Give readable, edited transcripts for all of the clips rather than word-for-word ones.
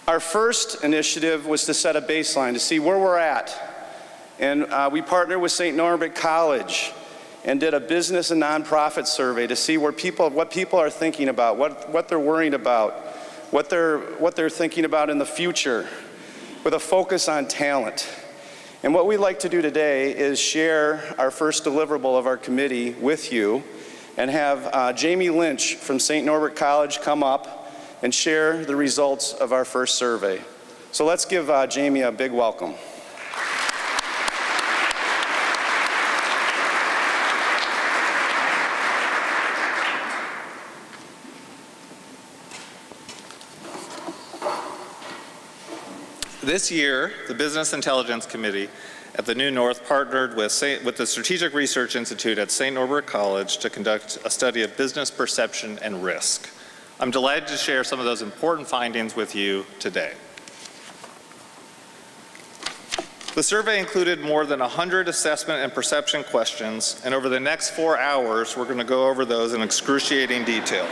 Our first initiative was to set a baseline, to see where we're at. And we partnered with St. Norbert College and did a business and nonprofit survey to see what people are thinking about, what they're worrying about, what they're thinking about in the future, with a focus on talent. And what we'd like to do today is share our first deliverable of our committee with you and have Jamie Lynch from St. Norbert College come up and share the results of our first survey. So let's give Jamie a big welcome. This year, the Business Intelligence Committee at the New North partnered with the Strategic Research Institute at St. Norbert College to conduct a study of business perception and risk. I'm delighted to share some of those important findings with you today. The survey included more than 100 assessment and perception questions, and over the next 4 hours, we're going to go over those in excruciating detail.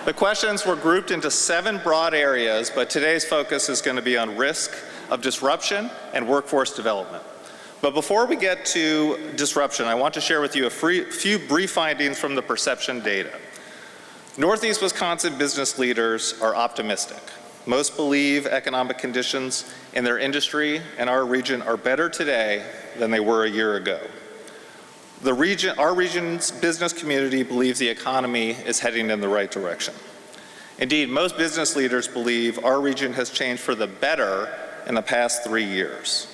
The questions were grouped into 7 broad areas, but today's focus is going to be on risk of disruption and workforce development. But before we get to disruption, I want to share with you a few brief findings from the perception data. Northeast Wisconsin business leaders are optimistic. Most believe economic conditions in their industry and our region are better today than they were a year ago. Our region's business community believes the economy is heading in the right direction. Indeed, most business leaders believe our region has changed for the better in the past 3 years.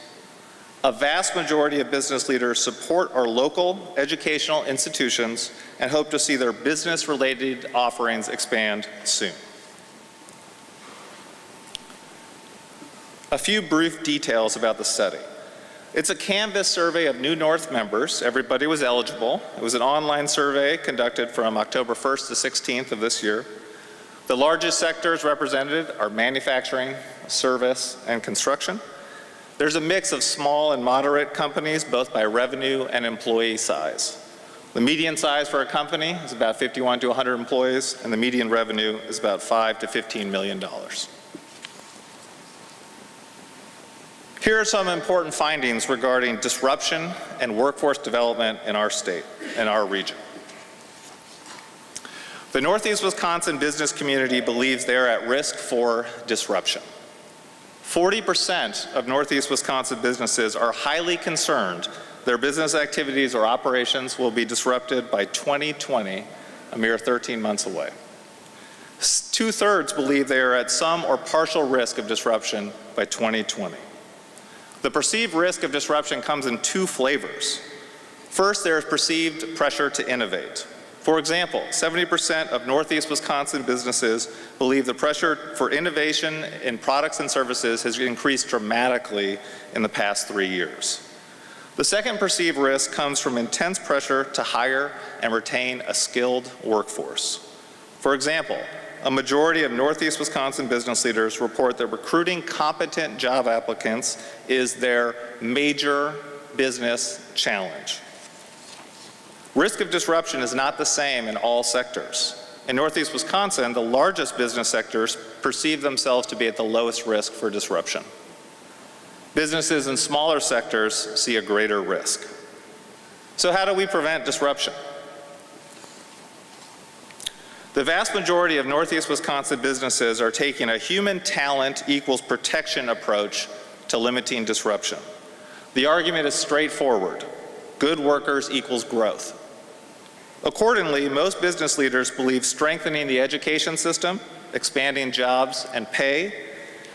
A vast majority of business leaders support our local educational institutions and hope to see their business-related offerings expand soon. A few brief details about the study. It's a Canvas survey of New North members. Everybody was eligible. It was an online survey conducted from October 1st to 16th of this year. The largest sectors represented are manufacturing, service, and construction. There's a mix of small and moderate companies, both by revenue and employee size. The median size for a company is about 51 to 100 employees, and the median revenue is about $5 to $15 million. Here are some important findings regarding disruption and workforce development in our state, in our region. The Northeast Wisconsin business community believes they are at risk for disruption. 40% of Northeast Wisconsin businesses are highly concerned their business activities or operations will be disrupted by 2020, a mere 13 months away. 2/3 believe they are at some or partial risk of disruption by 2020. The perceived risk of disruption comes in 2 flavors. First, there is perceived pressure to innovate. For example, 70% of Northeast Wisconsin businesses believe the pressure for innovation in products and services has increased dramatically in the past 3 years. The second perceived risk comes from intense pressure to hire and retain a skilled workforce. For example, a majority of Northeast Wisconsin business leaders report that recruiting competent job applicants is their major business challenge. Risk of disruption is not the same in all sectors. In Northeast Wisconsin, the largest business sectors perceive themselves to be at the lowest risk for disruption. Businesses in smaller sectors see a greater risk. So how do we prevent disruption? The vast majority of Northeast Wisconsin businesses are taking a human talent equals protection approach to limiting disruption. The argument is straightforward. Good workers equals growth. Accordingly, most business leaders believe strengthening the education system, expanding jobs and pay,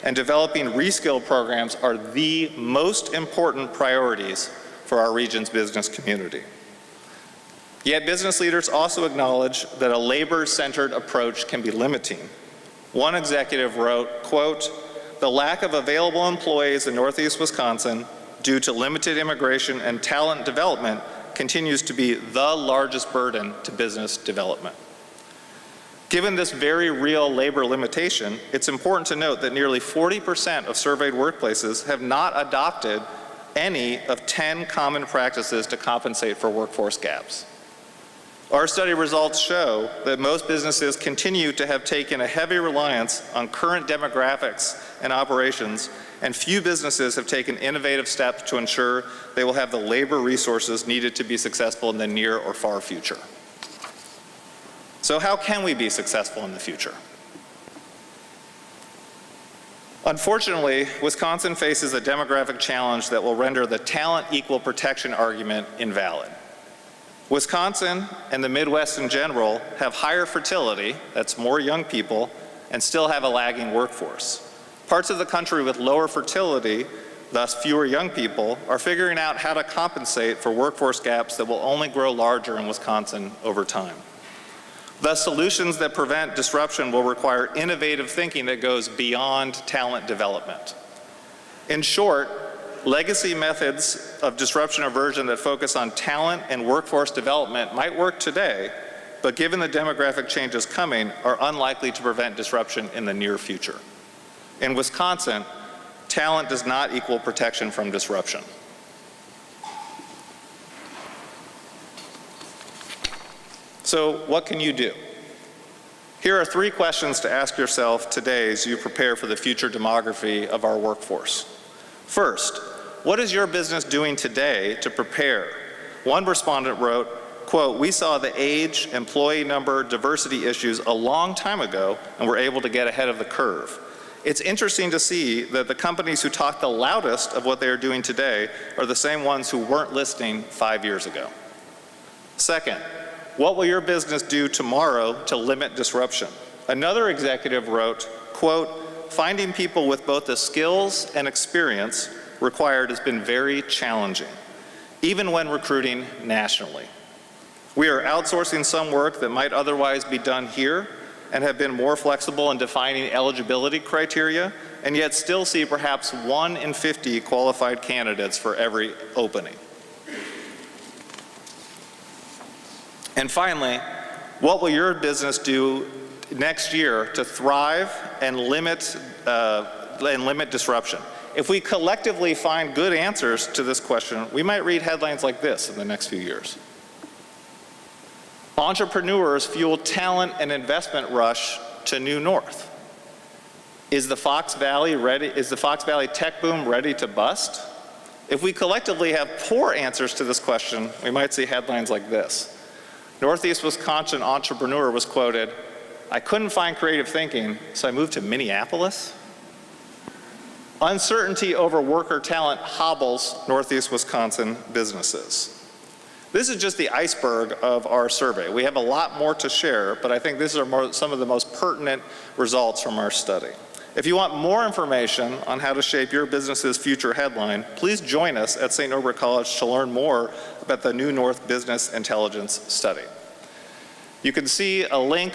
and developing reskill programs are the most important priorities for our region's business community. Yet business leaders also acknowledge that a labor-centered approach can be limiting. One executive wrote, quote, "The lack of available employees in Northeast Wisconsin due to limited immigration and talent development continues to be the largest burden to business development." Given this very real labor limitation, it's important to note that nearly 40% of surveyed workplaces have not adopted any of 10 common practices to compensate for workforce gaps. Our study results show that most businesses continue to have taken a heavy reliance on current demographics and operations, and few businesses have taken innovative steps to ensure they will have the labor resources needed to be successful in the near or far future. So how can we be successful in the future? Unfortunately, Wisconsin faces a demographic challenge that will render the talent equal protection argument invalid. Wisconsin and the Midwest in general have higher fertility, that's more young people, and still have a lagging workforce. Parts of the country with lower fertility, thus fewer young people, are figuring out how to compensate for workforce gaps that will only grow larger in Wisconsin over time. Thus, solutions that prevent disruption will require innovative thinking that goes beyond talent development. In short, legacy methods of disruption aversion that focus on talent and workforce development might work today, but given the demographic changes coming, are unlikely to prevent disruption in the near future. In Wisconsin, talent does not equal protection from disruption. So what can you do? Here are 3 questions to ask yourself today as you prepare for the future demography of our workforce. First, what is your business doing today to prepare? One respondent wrote, quote, "We saw the age, employee number, diversity issues a long time ago and were able to get ahead of the curve. It's interesting to see that the companies who talk the loudest of what they are doing today are the same ones who weren't listening 5 years ago." Second, what will your business do tomorrow to limit disruption? Another executive wrote, quote, "Finding people with both the skills and experience required has been very challenging, even when recruiting nationally. We are outsourcing some work that might otherwise be done here and have been more flexible in defining eligibility criteria, and yet still see perhaps 1 in 50 qualified candidates for every opening." And finally, what will your business do next year to thrive and limit disruption? If we collectively find good answers to this question, we might read headlines like this in the next few years. Entrepreneurs fuel talent and investment rush to New North. Is the Fox Valley tech boom ready to bust? If we collectively have poor answers to this question, we might see headlines like this. Northeast Wisconsin entrepreneur was quoted, "I couldn't find creative thinking, so I moved to Minneapolis." Uncertainty over worker talent hobbles Northeast Wisconsin businesses. This is just the iceberg of our survey. We have a lot more to share, but I think these are some of the most pertinent results from our study. If you want more information on how to shape your business's future headline, please join us at St. Norbert College to learn more about the New North Business Intelligence Study. You can see a link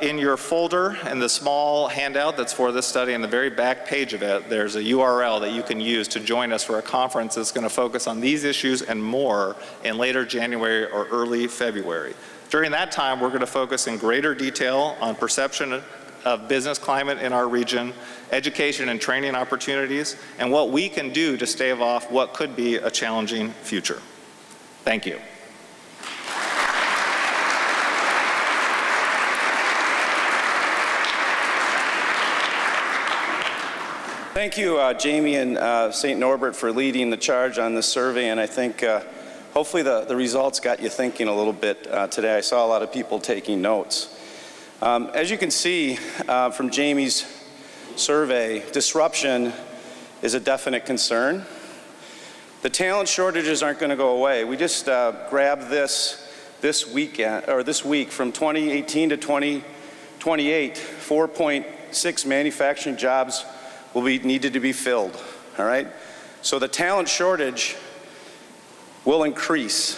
in your folder in the small handout that's for this study. In the very back page of it, there's a URL that you can use to join us for a conference that's going to focus on these issues and more in later January or early February. During that time, we're going to focus in greater detail on perception of business climate in our region, education and training opportunities, and what we can do to stave off what could be a challenging future. Thank you. Thank you, Jamie and St. Norbert, for leading the charge on this survey, and I think hopefully the results got you thinking a little bit today. I saw a lot of people taking notes. As you can see from Jamie's survey, disruption is a definite concern. The talent shortages aren't going to go away. We just grabbed this week from 2018 to 2028, 4.6 manufacturing jobs will be needed to be filled, all right? So the talent shortage will increase.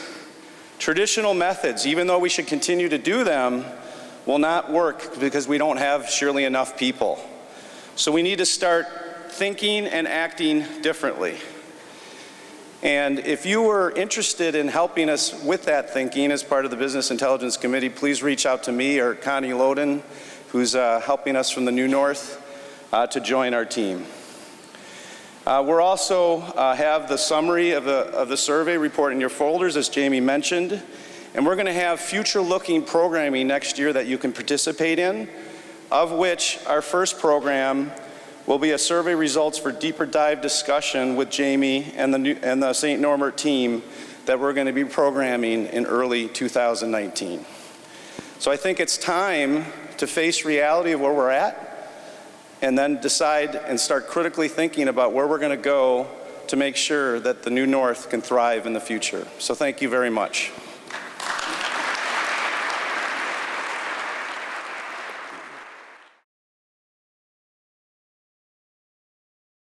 Traditional methods, even though we should continue to do them, will not work because we don't have surely enough people. So we need to start thinking and acting differently. And if you were interested in helping us with that thinking as part of the Business Intelligence Committee, please reach out to me or Connie Loden, who's helping us from the New North, to join our team. We're also have the summary of the survey report in your folders, as Jamie mentioned. And we're going to have future-looking programming next year that you can participate in, of which our first program will be a survey results for deeper dive discussion with Jamie and the St. Norbert team that we're going to be programming in early 2019. So I think it's time to face reality of where we're at and then decide and start critically thinking about where we're going to go to make sure that the New North can thrive in the future. So thank you very much.